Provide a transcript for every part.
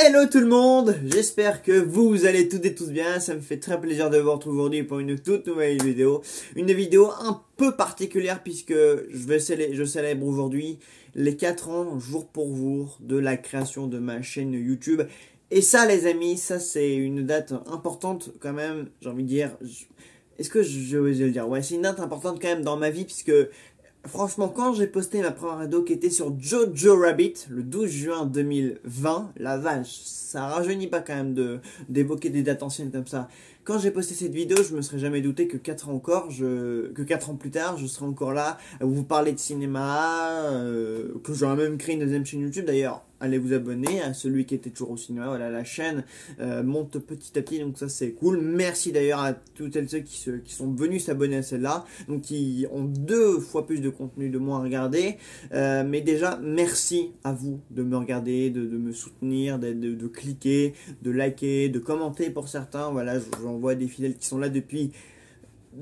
Hello tout le monde, j'espère que vous allez toutes et tous bien, ça me fait très plaisir de vous retrouver aujourd'hui pour une toute nouvelle vidéo. Une vidéo un peu particulière puisque je célèbre aujourd'hui les 4 ans jour pour jour de la création de ma chaîne YouTube. Et ça les amis, ça c'est une date importante quand même, j'ai envie de dire, est-ce que je vais le dire? Ouais, c'est une date importante quand même dans ma vie puisque franchement, quand j'ai posté ma première vidéo qui était sur Jojo Rabbit le 12 juin 2020, la vache, ça rajeunit pas quand même d'évoquer des dates anciennes comme ça. Quand j'ai posté cette vidéo, je me serais jamais douté que 4 ans que 4 ans plus tard, je serais encore là à vous parler de cinéma, que j'aurais même créé une deuxième chaîne YouTube d'ailleurs. Allez vous abonner à celui qui était toujours au cinéma, voilà, la chaîne monte petit à petit, donc ça c'est cool. Merci d'ailleurs à toutes celles qui sont venus s'abonner à celle-là, donc qui ont 2 fois plus de contenu de moi à regarder. Mais déjà, merci à vous de me regarder, de me soutenir, de cliquer, de liker, de commenter pour certains. Voilà, j'en vois des fidèles qui sont là depuis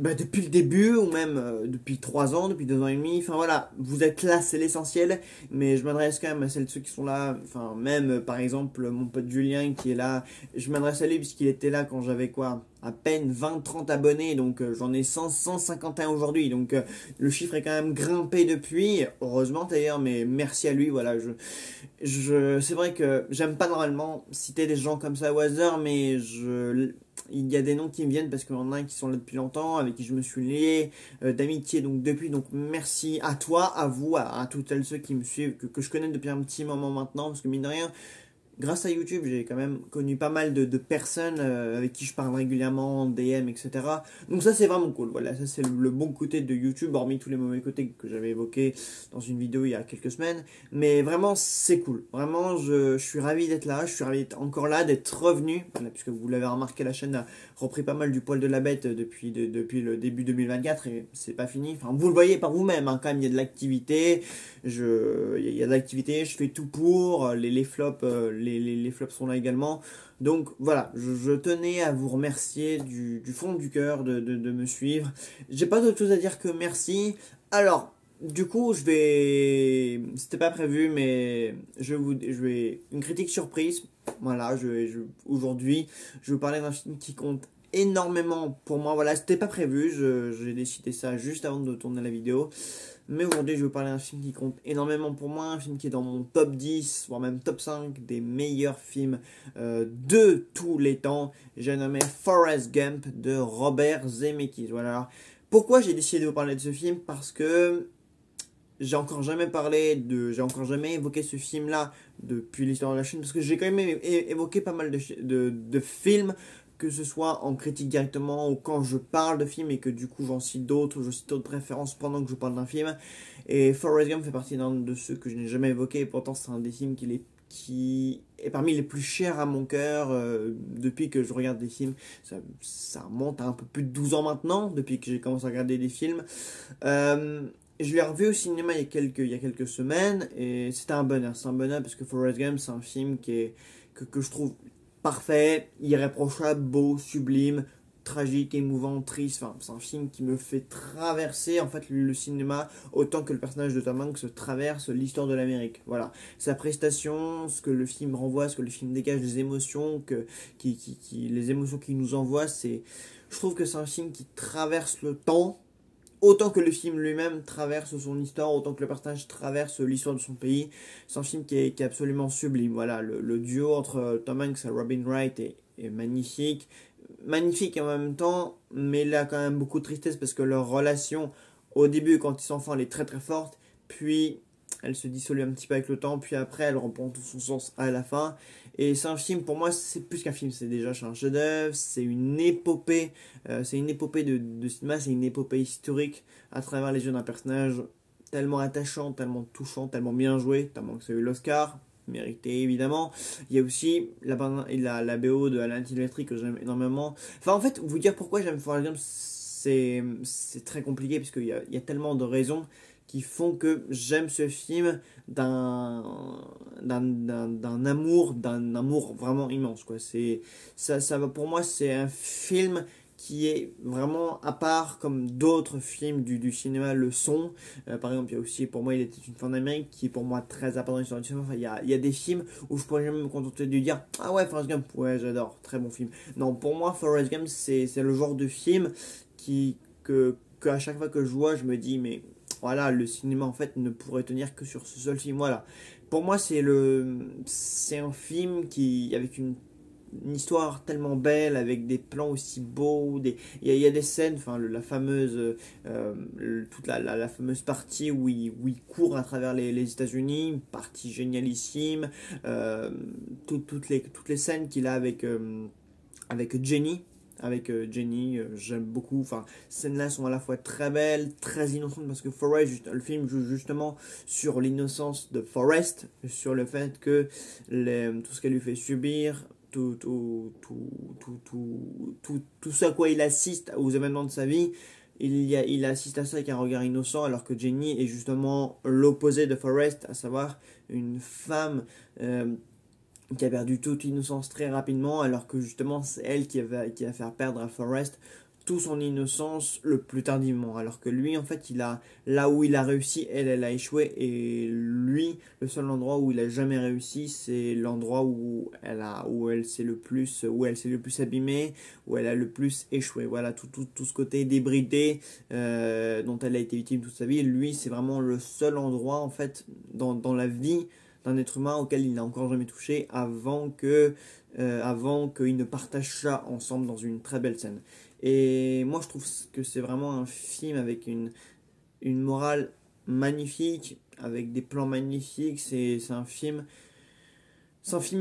le début, ou même depuis 3 ans, depuis 2 ans et demi, enfin voilà, vous êtes là, c'est l'essentiel, mais je m'adresse quand même à ceux qui sont là, enfin même par exemple mon pote Julien qui est là, je m'adresse à lui puisqu'il était là quand j'avais quoi, à peine 20-30 abonnés, donc j'en ai 151 aujourd'hui, donc le chiffre est quand même grimpé depuis, heureusement d'ailleurs, mais merci à lui, voilà, c'est vrai que j'aime pas normalement citer des gens comme ça au hasard, mais il y a des noms qui me viennent parce qu'il y en a qui sont là depuis longtemps, avec qui je me suis lié d'amitié donc depuis. Donc merci à toi, à vous, à toutes ceux qui me suivent, que je connais depuis un petit moment maintenant, parce que mine de rien, grâce à YouTube, j'ai quand même connu pas mal de personnes avec qui je parle régulièrement, en DM, etc. Donc ça, c'est vraiment cool. Voilà, ça, c'est le bon côté de YouTube, hormis tous les mauvais côtés que j'avais évoqués dans une vidéo il y a quelques semaines. Mais vraiment, c'est cool. Vraiment, je suis ravi d'être là. Je suis ravi d'être encore là, d'être revenu. Voilà, puisque vous l'avez remarqué, la chaîne a repris pas mal du poil de la bête depuis le début 2024. Et c'est pas fini. Enfin, vous le voyez par vous-même, hein, quand même, il y a de l'activité. Il y a de l'activité, je fais tout pour. Les flops... les flops sont là également. Donc voilà, je tenais à vous remercier du fond du cœur de me suivre. J'ai pas d'autre chose à dire que merci. Alors, du coup, c'était pas prévu, mais je vais... Une critique surprise. Voilà, aujourd'hui, je vais vous parler d'un film qui compte énormément pour moi. Voilà, c'était pas prévu, j'ai décidé ça juste avant de tourner la vidéo. Mais aujourd'hui, je vais vous parler d'un film qui compte énormément pour moi, un film qui est dans mon top 10, voire même top 5 des meilleurs films de tous les temps. J'ai nommé Forrest Gump de Robert Zemeckis. Voilà. Pourquoi j'ai décidé de vous parler de ce film? Parce que j'ai encore jamais évoqué ce film-là depuis l'histoire de la chaîne, parce que j'ai quand même évoqué pas mal de films, que ce soit en critique directement ou quand je parle de films et que du coup je cite d'autres références pendant que je parle d'un film. Et Forrest Gump fait partie d'un de ceux que je n'ai jamais évoqué, et pourtant c'est un des films qui est parmi les plus chers à mon cœur depuis que je regarde des films. Ça remonte à un peu plus de 12 ans maintenant, depuis que j'ai commencé à regarder des films. Je l'ai revu au cinéma il y a quelques semaines et c'était un bonheur. C'est un bonheur parce que Forrest Gump, c'est un film que je trouve parfait, irréprochable, beau, sublime, tragique, émouvant, triste. Enfin, c'est un film qui me fait traverser en fait le cinéma autant que le personnage de Tom Hanks traverse l'histoire de l'Amérique. Voilà, sa prestation, ce que le film renvoie, ce que le film dégage, les émotions les émotions qu'il nous envoie, je trouve que c'est un film qui traverse le temps. Autant que le film lui-même traverse son histoire, autant que le personnage traverse l'histoire de son pays. C'est un film qui est absolument sublime. Voilà, le duo entre Tom Hanks et Robin Wright est magnifique. Magnifique en même temps, mais il a quand même beaucoup de tristesse parce que leur relation, au début, quand ils sont enfants, elle est très très forte. Puis, elle se dissolue un petit peu avec le temps. Puis après, elle reprend tout son sens à la fin. Et c'est un film, pour moi, c'est plus qu'un film. C'est un chef-d'œuvre, c'est une épopée. C'est une épopée de cinéma, c'est une épopée historique à travers les yeux d'un personnage tellement attachant, tellement touchant, tellement bien joué, tellement que ça a eu l'Oscar, mérité évidemment. Il y a aussi la BO de Alan Silvestri que j'aime énormément. Enfin, en fait, vous dire pourquoi j'aime Forrest Gump, c'est très compliqué parce qu'il y a tellement de raisons qui font que j'aime ce film d'un amour vraiment immense, quoi. Pour moi, c'est un film qui est vraiment à part comme d'autres films du cinéma le sont. Par exemple, il y a aussi pour moi Il était une fois en Amérique qui est pour moi très important dans l'histoire du cinéma. Enfin, il y a des films où je pourrais jamais me contenter de dire ah ouais Forrest Gump, ouais j'adore, très bon film. Non, pour moi Forrest Gump c'est le genre de film que à chaque fois que je vois je me dis mais voilà, le cinéma en fait ne pourrait tenir que sur ce seul film. Voilà, pour moi c'est un film qui avec une histoire tellement belle avec des plans aussi beaux, il y a des scènes, enfin la fameuse toute la fameuse partie où il court à travers les États-Unis, partie génialissime, toutes les scènes qu'il a avec Jenny. Avec Jenny, j'aime beaucoup. Enfin, ces scènes-là sont à la fois très belles, très innocentes, parce que le film joue justement sur l'innocence de Forrest, sur le fait que tout ce qu'elle lui fait subir, tout ce à quoi il assiste aux événements de sa vie, il assiste à ça avec un regard innocent, alors que Jenny est justement l'opposé de Forrest, à savoir une femme qui a perdu toute innocence très rapidement, alors que justement c'est elle qui va faire perdre à Forrest toute son innocence le plus tardivement, alors que lui en fait il a là où il a réussi, elle a échoué, et lui le seul endroit où il a jamais réussi c'est l'endroit où elle s'est le plus abîmée, où elle a le plus échoué. Voilà, tout ce côté débridé dont elle a été victime toute sa vie, lui c'est vraiment le seul endroit en fait dans la vie d'un être humain auquel il n'a encore jamais touché avant qu'ils ne partagent ça ensemble dans une très belle scène. Et moi je trouve que c'est vraiment un film avec une morale magnifique, avec des plans magnifiques. C'est un film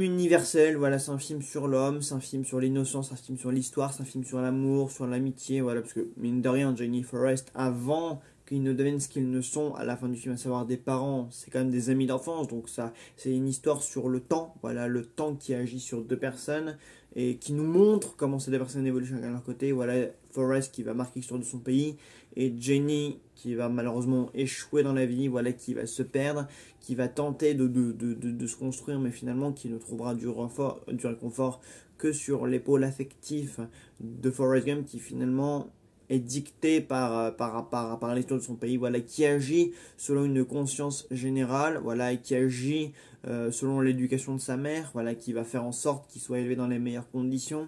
universel, voilà, c'est un film sur l'homme, c'est un film sur l'innocence, c'est un film sur l'histoire, c'est un film sur l'amour, sur l'amitié, voilà, parce que mine de rien, Jenny Forrest, avant qu'ils ne deviennent ce qu'ils ne sont à la fin du film, à savoir des parents, c'est quand même des amis d'enfance, donc ça, c'est une histoire sur le temps, voilà, le temps qui agit sur deux personnes et qui nous montre comment ces deux personnes évoluent chacun de leur côté. Voilà, Forrest qui va marquer l'histoire de son pays et Jenny qui va malheureusement échouer dans la vie, voilà, qui va se perdre, qui va tenter de se construire, mais finalement qui ne trouvera du réconfort que sur l'épaule affectif de Forrest Gump, qui finalement est dicté par l'histoire de son pays, voilà, qui agit selon une conscience générale, voilà, et qui agit selon l'éducation de sa mère, voilà, qui va faire en sorte qu'il soit élevé dans les meilleures conditions.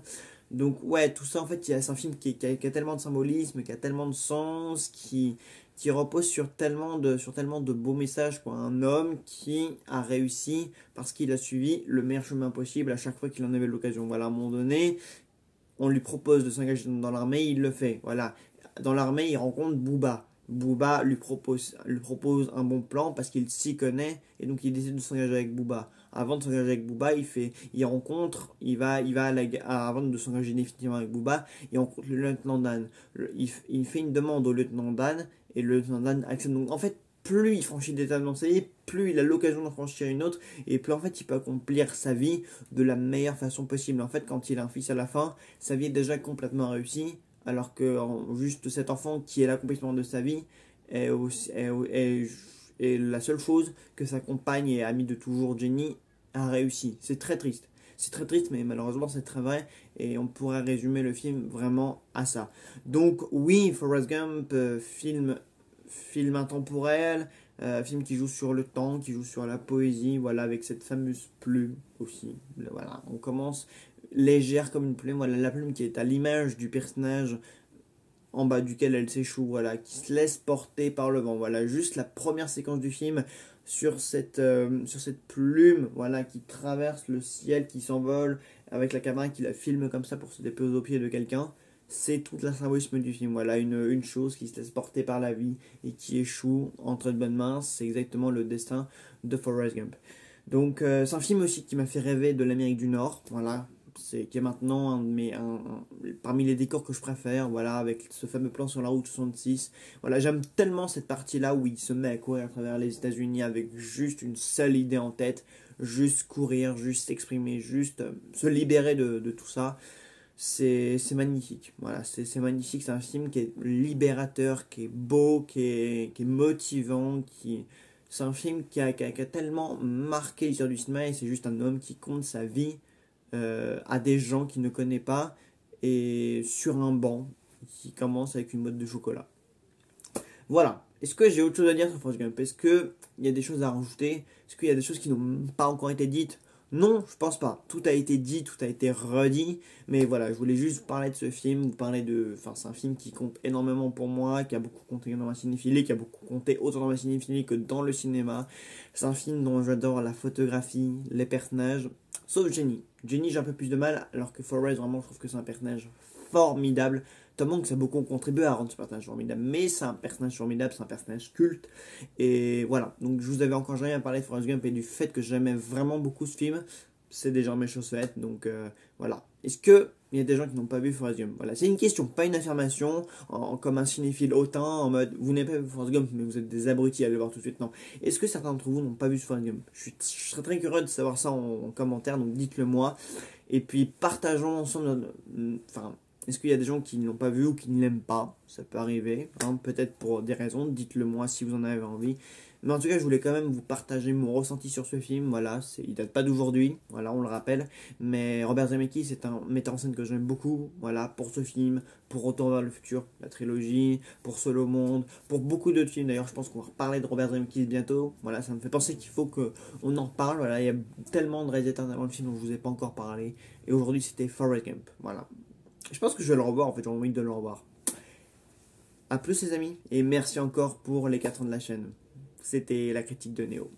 Donc ouais, tout ça en fait, c'est un film qui a tellement de symbolisme, qui a tellement de sens, qui repose sur tellement de beaux messages pour un homme qui a réussi parce qu'il a suivi le meilleur chemin possible à chaque fois qu'il en avait l'occasion. Voilà, à un moment donné, on lui propose de s'engager dans l'armée, il le fait. Voilà, dans l'armée, il rencontre Booba. Booba lui propose un bon plan parce qu'il s'y connaît et donc il décide de s'engager avec Booba. Avant de s'engager avec Booba, avant de s'engager définitivement avec Booba, il rencontre le lieutenant Dan. Il fait une demande au lieutenant Dan et le lieutenant Dan accepte. Donc en fait, plus il franchit d'étapes dans sa vie, plus il a l'occasion d'en franchir une autre, et plus en fait il peut accomplir sa vie de la meilleure façon possible. En fait, quand il a un fils à la fin, sa vie est déjà complètement réussie, alors que juste cet enfant qui est l'accomplissement de sa vie est la seule chose que sa compagne et amie de toujours, Jenny, a réussi. C'est très triste. C'est très triste, mais malheureusement c'est très vrai, et on pourrait résumer le film vraiment à ça. Donc oui, Forrest Gump, film intemporel, film qui joue sur le temps, qui joue sur la poésie, voilà, avec cette fameuse plume aussi. Voilà, on commence légère comme une plume, voilà, la plume qui est à l'image du personnage en bas duquel elle s'échoue, voilà, qui se laisse porter par le vent. Voilà, juste la première séquence du film sur cette plume, voilà, qui traverse le ciel, qui s'envole, avec la caméra qui la filme comme ça pour se déposer au pied de quelqu'un. C'est tout le symbolisme du film. Voilà, une chose qui se laisse porter par la vie et qui échoue entre de bonnes mains. C'est exactement le destin de Forrest Gump. Donc, c'est un film aussi qui m'a fait rêver de l'Amérique du Nord. Voilà, qui est maintenant parmi les décors que je préfère. Voilà, avec ce fameux plan sur la route 66. Voilà, j'aime tellement cette partie-là où il se met à courir à travers les États-Unis avec juste une seule idée en tête. Juste courir, juste s'exprimer, juste se libérer de tout ça. C'est magnifique, voilà, c'est magnifique, c'est un film qui est libérateur, qui est beau, qui est motivant, c'est un film qui a tellement marqué l'histoire du cinéma, et c'est juste un homme qui compte sa vie à des gens qu'il ne connaît pas, et sur un banc qui commence avec une boîte de chocolat. Voilà. Est-ce que j'ai autre chose à dire sur Forrest Gump? Est-ce qu'il y a des choses à rajouter? Est-ce qu'il y a des choses qui n'ont pas encore été dites? Non, je pense pas. Tout a été dit, tout a été redit. Mais voilà, je voulais juste vous parler de ce film, vous parler de... Enfin, c'est un film qui compte énormément pour moi, qui a beaucoup compté dans ma cinéphilie, qui a beaucoup compté autant dans ma cinéphilie que dans le cinéma. C'est un film dont j'adore la photographie, les personnages, sauf Jenny. Jenny, j'ai un peu plus de mal, alors que Forrest, vraiment, je trouve que c'est un personnage formidable. Tom Hanks a beaucoup contribué à rendre ce personnage formidable, mais c'est un personnage formidable, c'est un personnage culte. Et voilà, donc je vous avais encore jamais parlé de Forrest Gump et du fait que j'aimais vraiment beaucoup ce film. C'est déjà mes choses faites, donc voilà. Est-ce que il y a des gens qui n'ont pas vu Forrest Gump? Voilà, c'est une question, pas une affirmation, comme un cinéphile hautain, en mode vous n'avez pas vu Forrest Gump, mais vous êtes des abrutis, allez le voir tout de suite. Non. Est-ce que certains d'entre vous n'ont pas vu Forrest Gump? Je serais très curieux de savoir ça en commentaire, donc dites-le moi. Et puis partageons ensemble, enfin. Est-ce qu'il y a des gens qui ne l'ont pas vu ou qui ne l'aiment pas? Ça peut arriver, hein, peut-être pour des raisons, dites-le moi si vous en avez envie. Mais en tout cas, je voulais quand même vous partager mon ressenti sur ce film. Voilà, il date pas d'aujourd'hui, voilà, on le rappelle. Mais Robert Zemeckis, c'est un metteur en scène que j'aime beaucoup. Voilà, pour ce film, pour Retour vers le futur, la trilogie, pour Seul au monde, pour beaucoup d'autres films. D'ailleurs, je pense qu'on va reparler de Robert Zemeckis bientôt. Voilà, ça me fait penser qu'il faut qu'on en parle. Voilà, il y a tellement de réalisateurs dans le film dont je vous ai pas encore parlé. Et aujourd'hui, c'était Forrest Gump. Voilà. Je pense que je vais le revoir, en fait, j'ai envie de le revoir. A plus les amis, et merci encore pour les 4 ans de la chaîne. C'était la critique de Néo.